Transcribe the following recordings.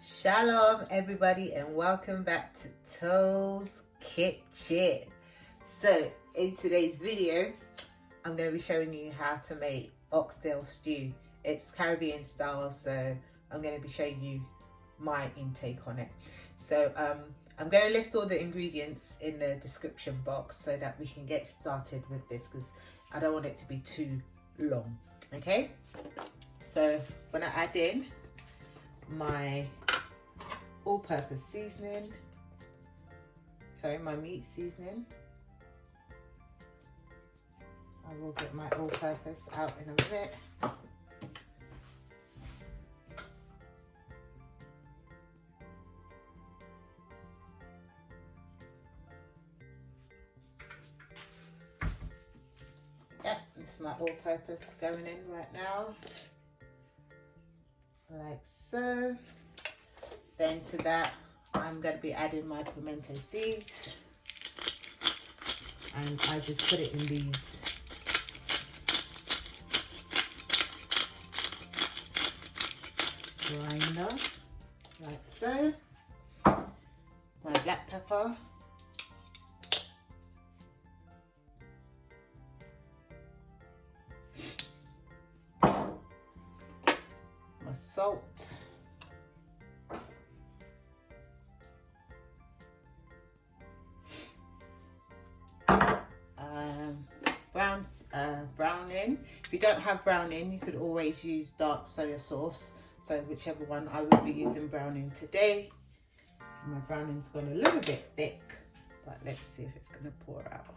Shalom everybody and welcome back to Toes Kitchen. So in today's video I'm going to be showing you how to make oxtail stew. It's Caribbean style, so I'm going to be showing you my intake on it. So I'm going to list all the ingredients in the description box so that we can get started with this, because I don't want it to be too long. Okay, so I'm going to add in my all-purpose seasoning, my meat seasoning. I will get my all-purpose out in a minute. Yeah, this is my all-purpose going in right now, like so. Then to that, I'm going to be adding my pimento seeds, and I just put it in these grinder, like so. My black pepper, my salt, browning. If you don't have browning, you could always use dark soya sauce, so whichever one. I will be using browning today. My browning's gone a little bit thick, but let's see if it's going to pour out.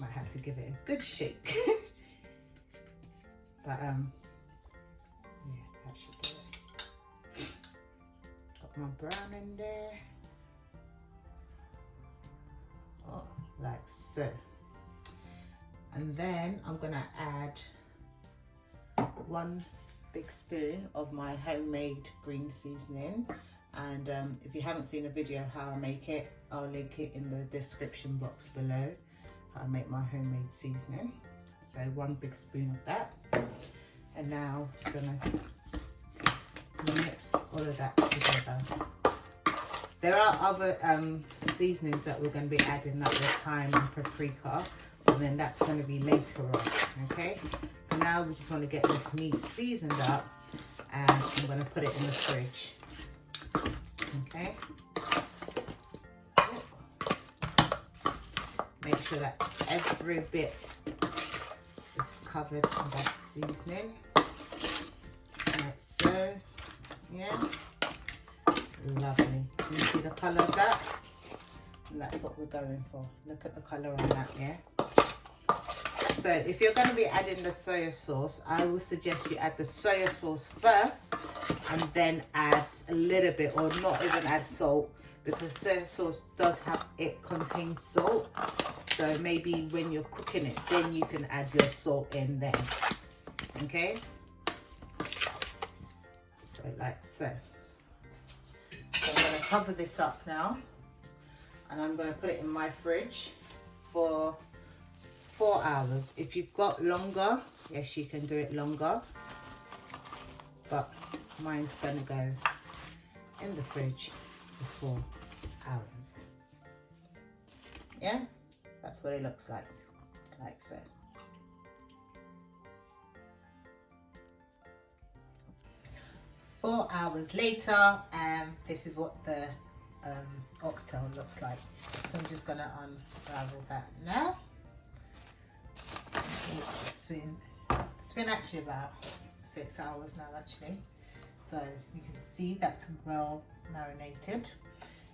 Might have to give it a good shake. But yeah, that should do it. Got my browning there. Oh, like so. And then I'm gonna add 1 big spoon of my homemade green seasoning, and if you haven't seen a video how I make it, I'll link it in the description box below, how I make my homemade seasoning. So 1 big spoon of that, and now I'm just gonna mix all of that together. There are other seasonings that we're going to be adding, like the thyme and paprika, and then that's going to be later on, okay? For now, we just want to get this meat seasoned up, and I'm going to put it in the fridge, okay? Make sure that every bit is covered in that seasoning, like so, yeah? Lovely. Can you see the colour of that? And that's what we're going for. Look at the colour on that, yeah? So if you're going to be adding the soya sauce, I would suggest you add the soya sauce first and then add a little bit, or not even add salt, because soya sauce does have, it contains salt. So maybe when you're cooking it, then you can add your salt in then. Okay? So like so. So I'm going to cover this up now, and I'm going to put it in my fridge for 4 hours. If you've got longer, yes, you can do it longer, but mine's going to go in the fridge for 4 hours. Yeah, that's what it looks like so. Four hours later, this is what the oxtail looks like. So I'm just going to unravel that now. It's been actually about 6 hours now, actually. So you can see that's well marinated.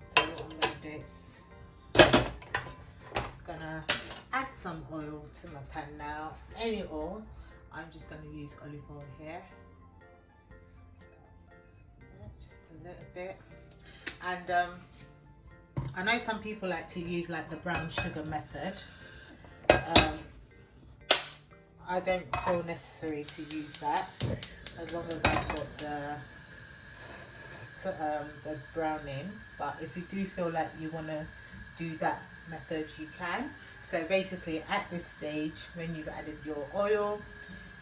So what I'm going to do is I'm going to add some oil to my pan now. Any oil. I'm just going to use olive oil here. Just a little bit. And I know some people like to use like the brown sugar method. I don't feel necessary to use that, as long as I put the browning. But if you do feel like you want to do that method, you can. So basically at this stage, when you've added your oil,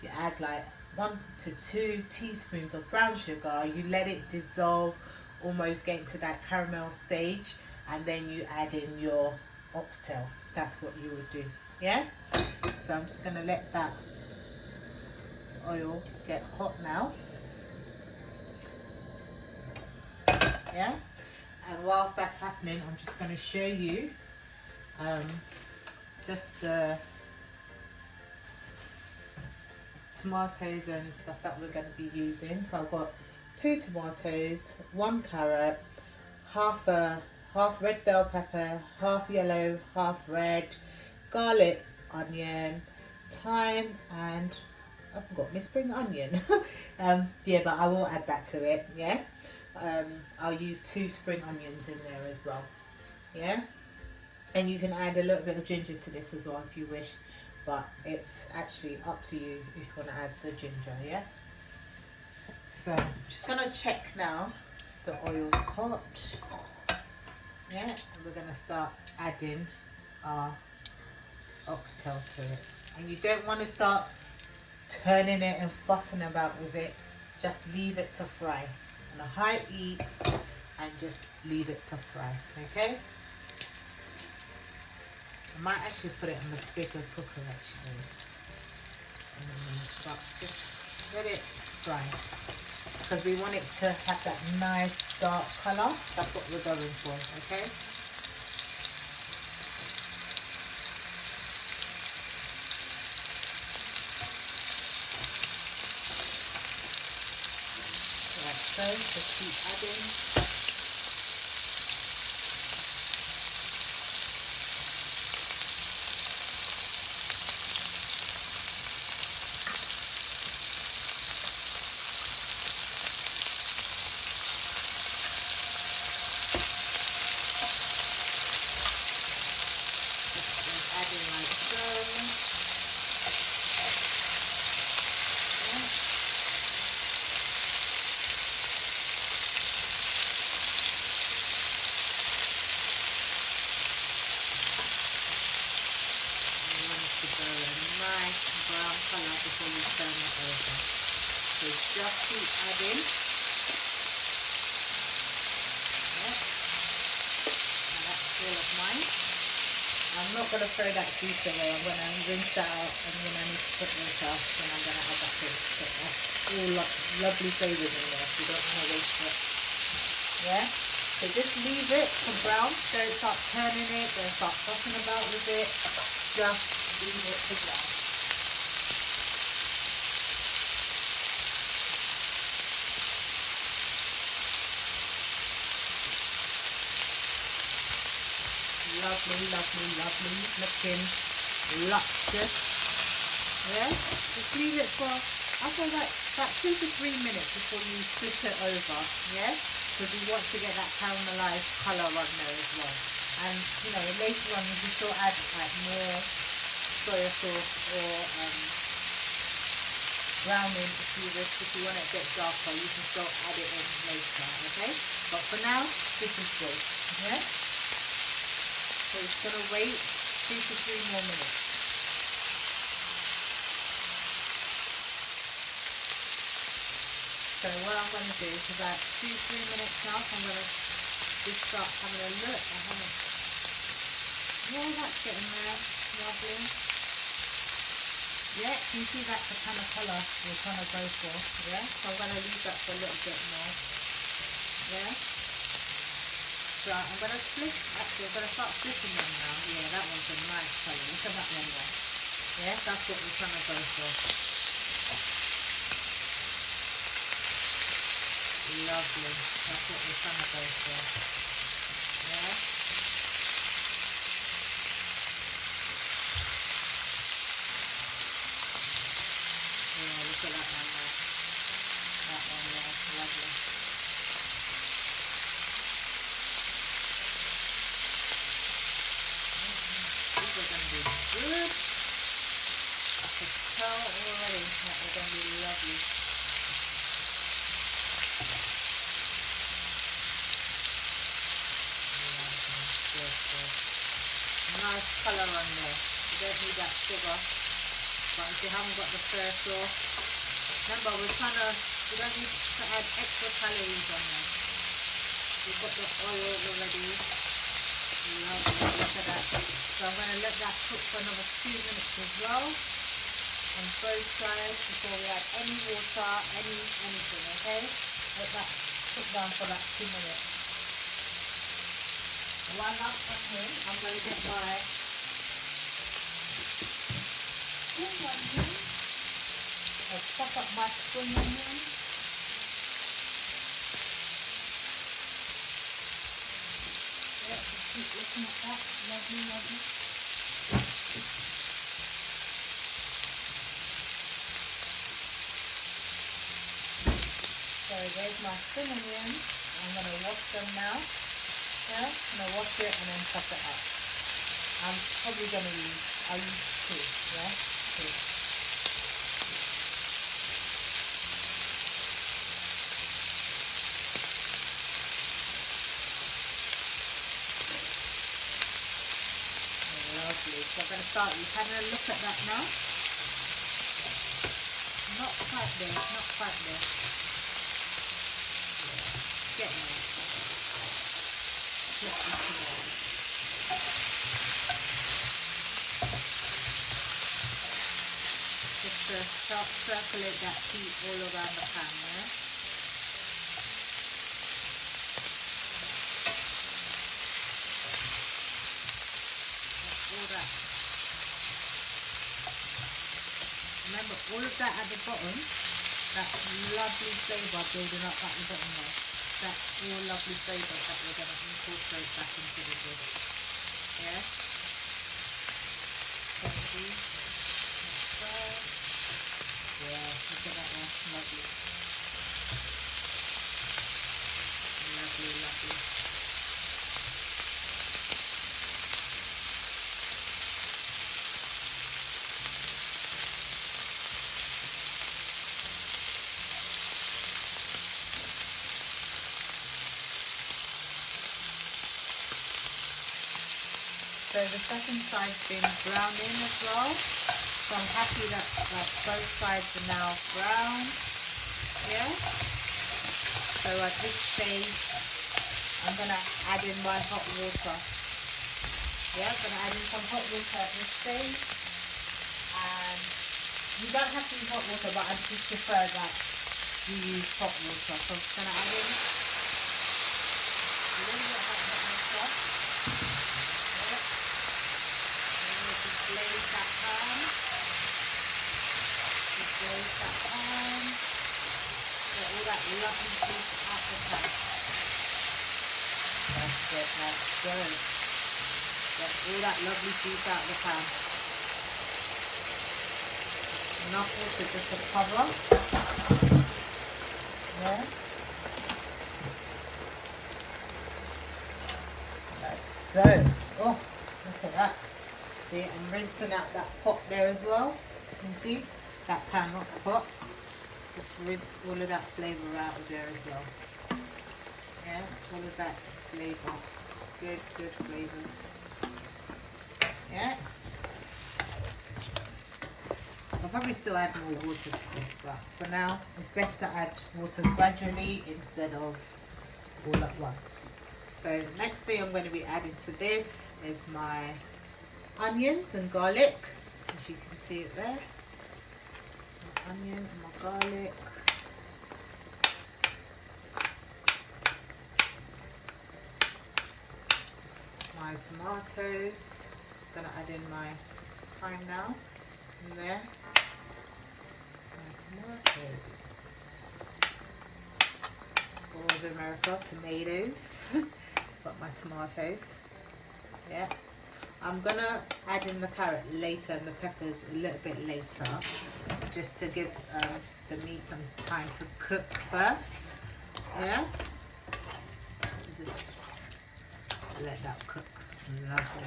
you add like 1 to 2 teaspoons of brown sugar. You let it dissolve, almost getting to that caramel stage, and then you add in your oxtail. That's what you would do. Yeah, so I'm just going to let that oil get hot now. Yeah, and whilst that's happening, I'm just going to show you just the tomatoes and stuff that we're going to be using. So I've got 2 tomatoes, 1 carrot, half red bell pepper, half yellow, half red, garlic, onion, thyme, and I forgot my spring onion. Yeah, but I will add that to it. Yeah, I'll use 2 spring onions in there as well. Yeah, and you can add a little bit of ginger to this as well if you wish, but it's actually up to you if you want to add the ginger. Yeah, so I'm just gonna check now the oil's hot. Yeah, and we're gonna start adding our oxtail to it, and you don't want to start turning it and fussing about with it. Just leave it to fry on a high heat and just leave it to fry. Okay, I might actually put it on the bigger cooker actually, but just let it fry because we want it to have that nice dark color. That's what we're going for. Okay, so just keep adding. Just adding like so. Brown colour before you turn it over. So just keep adding. Yeah. Now that's all of mine. I'm not going to throw that juice away. I'm going to rinse that out, and when I need to put this off, then I'm going to add that in. So that's all lovely flavours in there, so you don't want to waste it. Yeah? So just leave it to brown. Don't start turning it, don't start fussing about with it. Just leave it to brown. Lovely, lovely, lovely, looking luscious. Yeah, just leave it for, I say like about 2 to 3 minutes before you flip it over. Yeah, because we want to get that caramelized color on there as well. And you know, later on you can still add like more soy sauce or browning if you wish. If you want it a bit darker, you can still add it in later. Okay, but for now, this is good. Yeah. So it's going to wait 2 to 3 more minutes. So what I'm going to do is about 2 to 3 minutes now. So I'm going to just start having a look. Yeah, that's getting there. Lovely. Yeah, you can see that's the kind of colour we're trying to go for. Yeah, so I'm going to leave that for a little bit more. Yeah. So I'm going to flip, actually I'm going to start flipping them now. Yeah, that one's a nice colour. Look at that one there. Yeah, that's what we're trying to go for. Lovely. That's what we're trying to go for. Yeah. Yeah, look at that one there. That one there. Lovely. Good. I can tell already that they're going to be lovely. Good. Nice colour on there. You don't need that sugar, but if you haven't got the soy sauce, Remember, we don't need to add extra calories on there. We've got the oil already. Lovely, look at that. So I'm going to let that cook for another 2 minutes as well on both sides before we add any water, anything, okay? Let that cook down for like 2 minutes. While that's cooking, I'm going to get my spring onion. I'll chop up my spring onion. Yeah, just keep looking at that. Lovely, lovely. So there's my spring onions. I'm going to wash them now. Yeah, I'm going to wash it and then chop it up. I'm probably going to I'll use 2, yeah? 2. Lovely. So I'm going to start having a look at that now. Not quite there, not quite there. Yeah. Getting there. Just to start circulate that heat all around the pan, yeah? All that. Remember, all of that at the bottom, that lovely flavour building up at the bottom there. That's all lovely flavour that we're going to incorporate back into the dish. Yeah? Yeah, look at that one. Lovely. Lovely, lovely. So the second side's been browned in as well. So I'm happy that both sides are now brown. Yeah. So at this stage, I'm gonna add in my hot water. Yeah, I'm gonna add in some hot water at this stage. And you don't have to use hot water, but I just prefer that you use hot water. So I'm just gonna add in a little bit of hot water. Glaze that pan. Just glaze that pan. Get all that lovely juice out the pan. That's good, that's good. Get all that lovely juice out the pan. Enough water just to cover. Yeah. Like so. Oh, look at that. See, I'm rinsing out that pot there as well. You see? That pan, not the pot. Just rinse all of that flavour out of there as well. Yeah, all of that is flavour. Good, good flavours. Yeah. I'll probably still add more water to this, but for now, it's best to add water gradually instead of all at once. So next thing I'm going to be adding to this is my onions and garlic, as you can see it there. My onion and my garlic. My tomatoes. I'm going to add in my thyme now. In there. My tomatoes. Or as in America, tomatoes. But my tomatoes. Yeah. I'm going to add in the carrot later and the peppers a little bit later, just to give the meat some time to cook first. Yeah? So just let that cook. Lovely.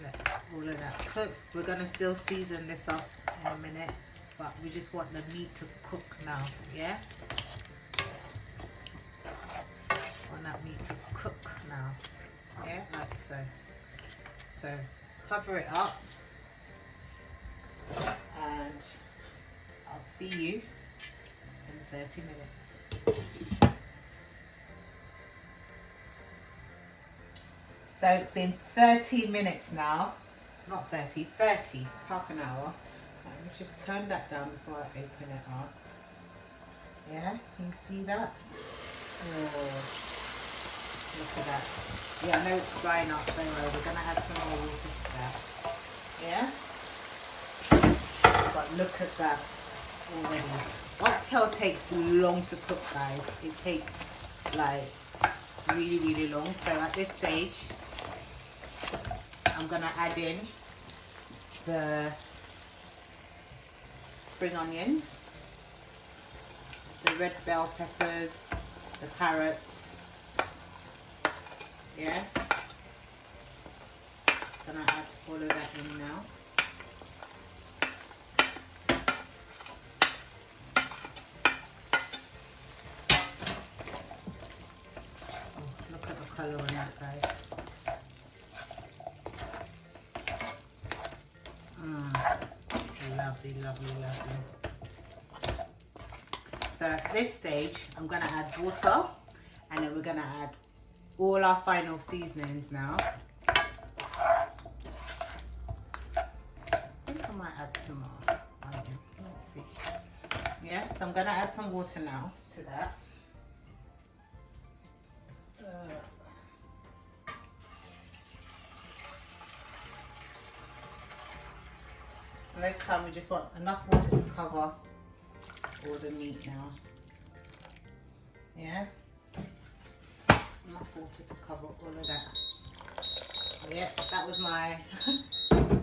Let all of that cook. We're going to still season this up in a minute, but we just want the meat to cook now. Yeah? Want that meat to cook now. Yeah? Like so. So cover it up and I'll see you in 30 minutes. So it's been 30 minutes now. Not 30, 30, half an hour. Let me just turn that down before I open it up. Yeah, can you see that? Oh, look at that. Yeah, I know it's drying up, but anyway, we're gonna add some more water to that. Yeah? But look at that already. Oxtail takes long to cook, guys. It takes like really, really long. So at this stage, I'm gonna add in the spring onions, the red bell peppers, the carrots. Yeah, gonna add all of that in now. Oh, look at the color on that, guys. Lovely, lovely, lovely. So at this stage, I'm going to add water, and then we're going to add all our final seasonings now. I think I might add some more. Let's see. Yeah, so I'm going to add some water now to that. And this time we just want enough water to cover all the meat now. Yeah? Enough water to cover all of that. Yeah, that was my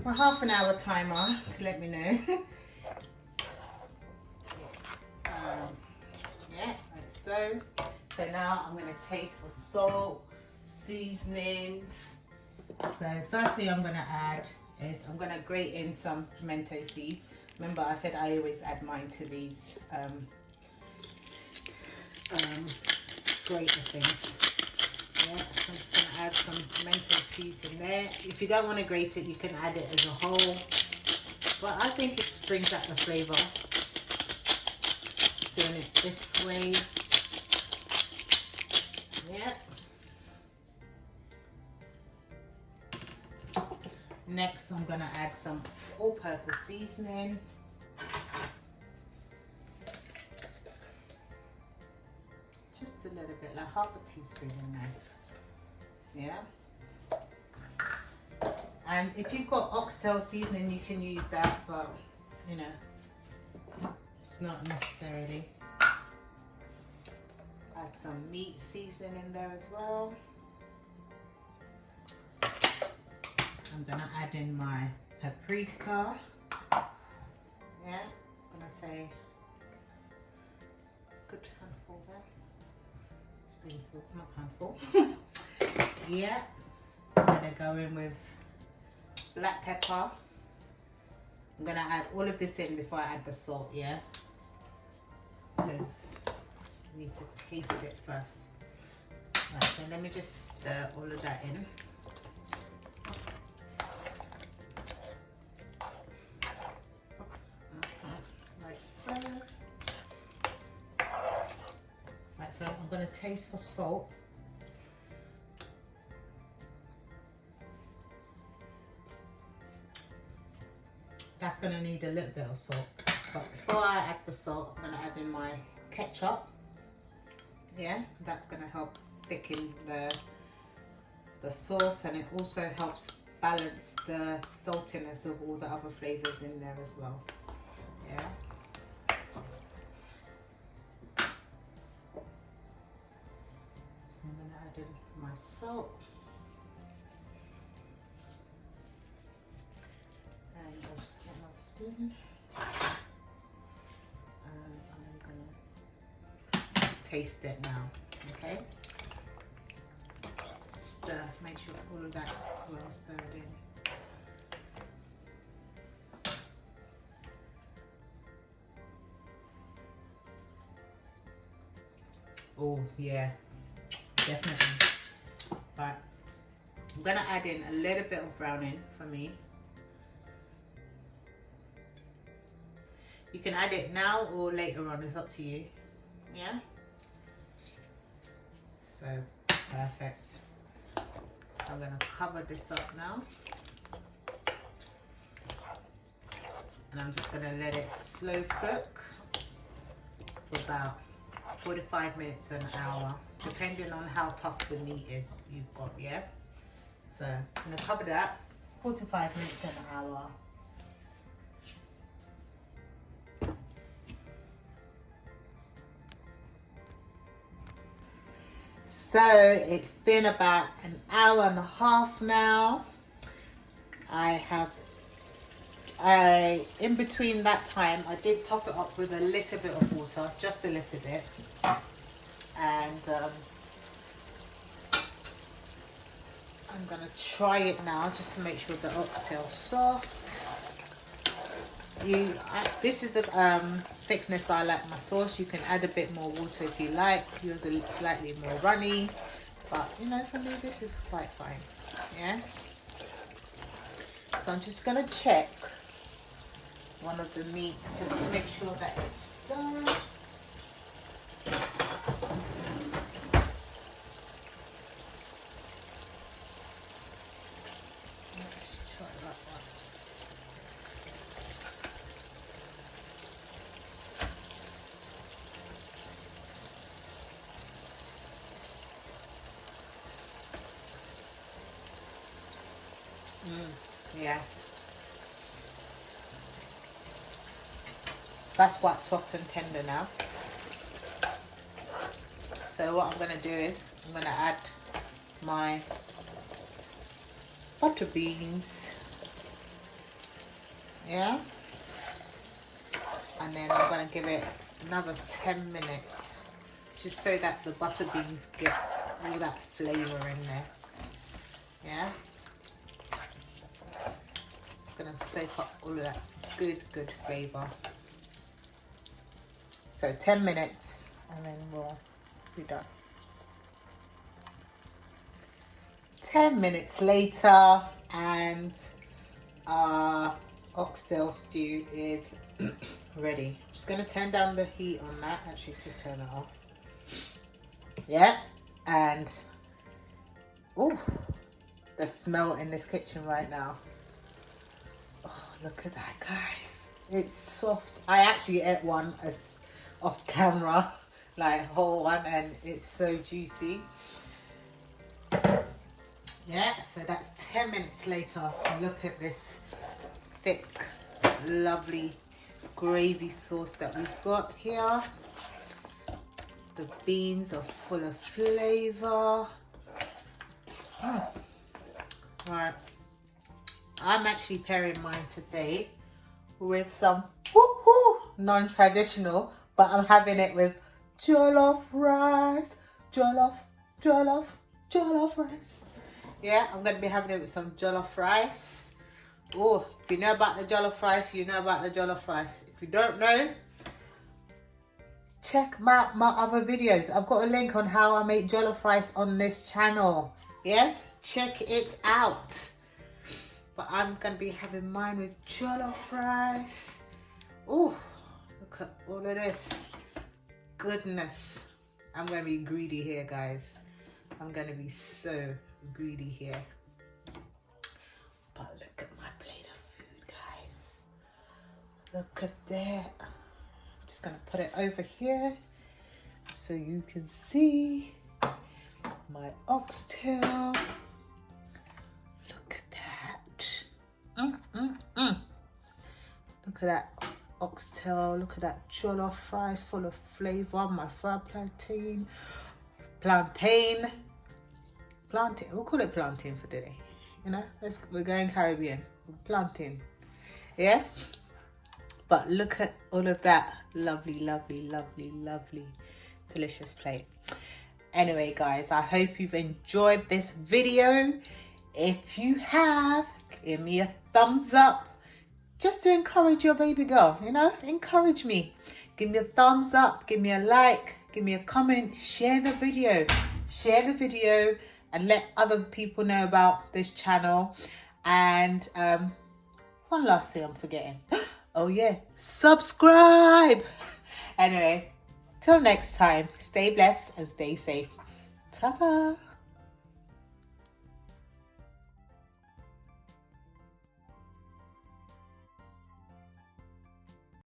half an hour timer to let me know. Yeah, like so. So now I'm going to taste for salt, seasonings. So first thing I'm going to add is I'm going to grate in some pimento seeds. Remember I said I always add mine to these grater things. Yeah, so I'm just going to add some pimento seeds in there. If you don't want to grate it, you can add it as a whole, but I think it just brings out the flavour doing it this way. Yeah. Next, I'm going to add some all-purpose seasoning. Just a little bit, like half a teaspoon in there. Yeah. And if you've got oxtail seasoning, you can use that, but you know, it's not necessarily. Add some meat seasoning in there as well. I'm going to add in my paprika. Yeah, I'm going to say good handful there. Spoonful, not handful. Yeah, I'm going to go in with black pepper. I'm going to add all of this in before I add the salt, yeah? Because I need to taste it first. Right, so let me just stir all of that in. Right, so I'm going to taste for salt. That's going to need a little bit of salt. But before I add the salt, I'm going to add in my ketchup. Yeah, that's going to help thicken the sauce, and it also helps balance the saltiness of all the other flavours in there as well. Yeah. I'm going to add in my salt, and I'll just get another spoon, and I'm going to taste it now. Okay, stir, make sure all of that's well stirred in. Oh yeah, definitely. But I'm gonna add in a little bit of browning for me. You can add it now or later on, it's up to you. Yeah? So, perfect. So I'm going to cover this up now. And I'm just going to let it slow cook for about 45 minutes to an hour, depending on how tough the meat is you've got, yeah? So I'm going to cover that 45 minutes to an hour. So it's been about an hour and a half now. In between that time, I did top it up with a little bit of water, just a little bit. And I'm going to try it now just to make sure the oxtail's soft. This is the thickness that I like my sauce. You can add a bit more water if you like. Yours a slightly more runny. But, you know, for me, this is quite fine. Yeah? So I'm just going to check one of the meat just to make sure that it's done. Let's try that one. Yeah. That's quite soft and tender now. So what I'm going to do is I'm going to add my butter beans. Yeah. And then I'm going to give it another 10 minutes just so that the butter beans gets all that flavour in there. Yeah. It's going to soak up all of that good flavour. So 10 minutes and then we'll be done. 10 minutes later and our oxtail stew is ready. I'm just going to turn down the heat on that. Actually, just turn it off. Yeah. And, oh, the smell in this kitchen right now. Oh, look at that, guys. It's soft. I actually ate one off camera, like whole one, and it's so juicy. Yeah, so that's 10 minutes later. Look at this thick, lovely gravy sauce that we've got here. The beans are full of flavour. Right, I'm actually pairing mine today with some non-traditional, but I'm having it with jollof rice. Jollof rice. Yeah, I'm going to be having it with some jollof rice. Oh, if you know about the jollof rice, you know about the jollof rice. If you don't know, check my other videos. I've got a link on how I make jollof rice on this channel. Yes, check it out. But I'm going to be having mine with jollof rice. Oh, look at all of this goodness. I'm going to be greedy here, guys. I'm going to be so greedy here. But look at my plate of food, guys. Look at that. I'm just going to put it over here so you can see my oxtail. Look at that. Look at that oxtail. Look at that jollof rice full of flavour. My fried plantain. We'll call it plantain for today. You know, we're going Caribbean. Plantain. Yeah. But look at all of that lovely, delicious plate. Anyway, guys, I hope you've enjoyed this video. If you have, give me a thumbs up just to encourage your baby girl, you know, encourage me. Give me a thumbs up, give me a like, give me a comment, share the video and let other people know about this channel. And one last thing I'm forgetting. Oh yeah, subscribe. Anyway, till next time, stay blessed and stay safe. Ta-ta.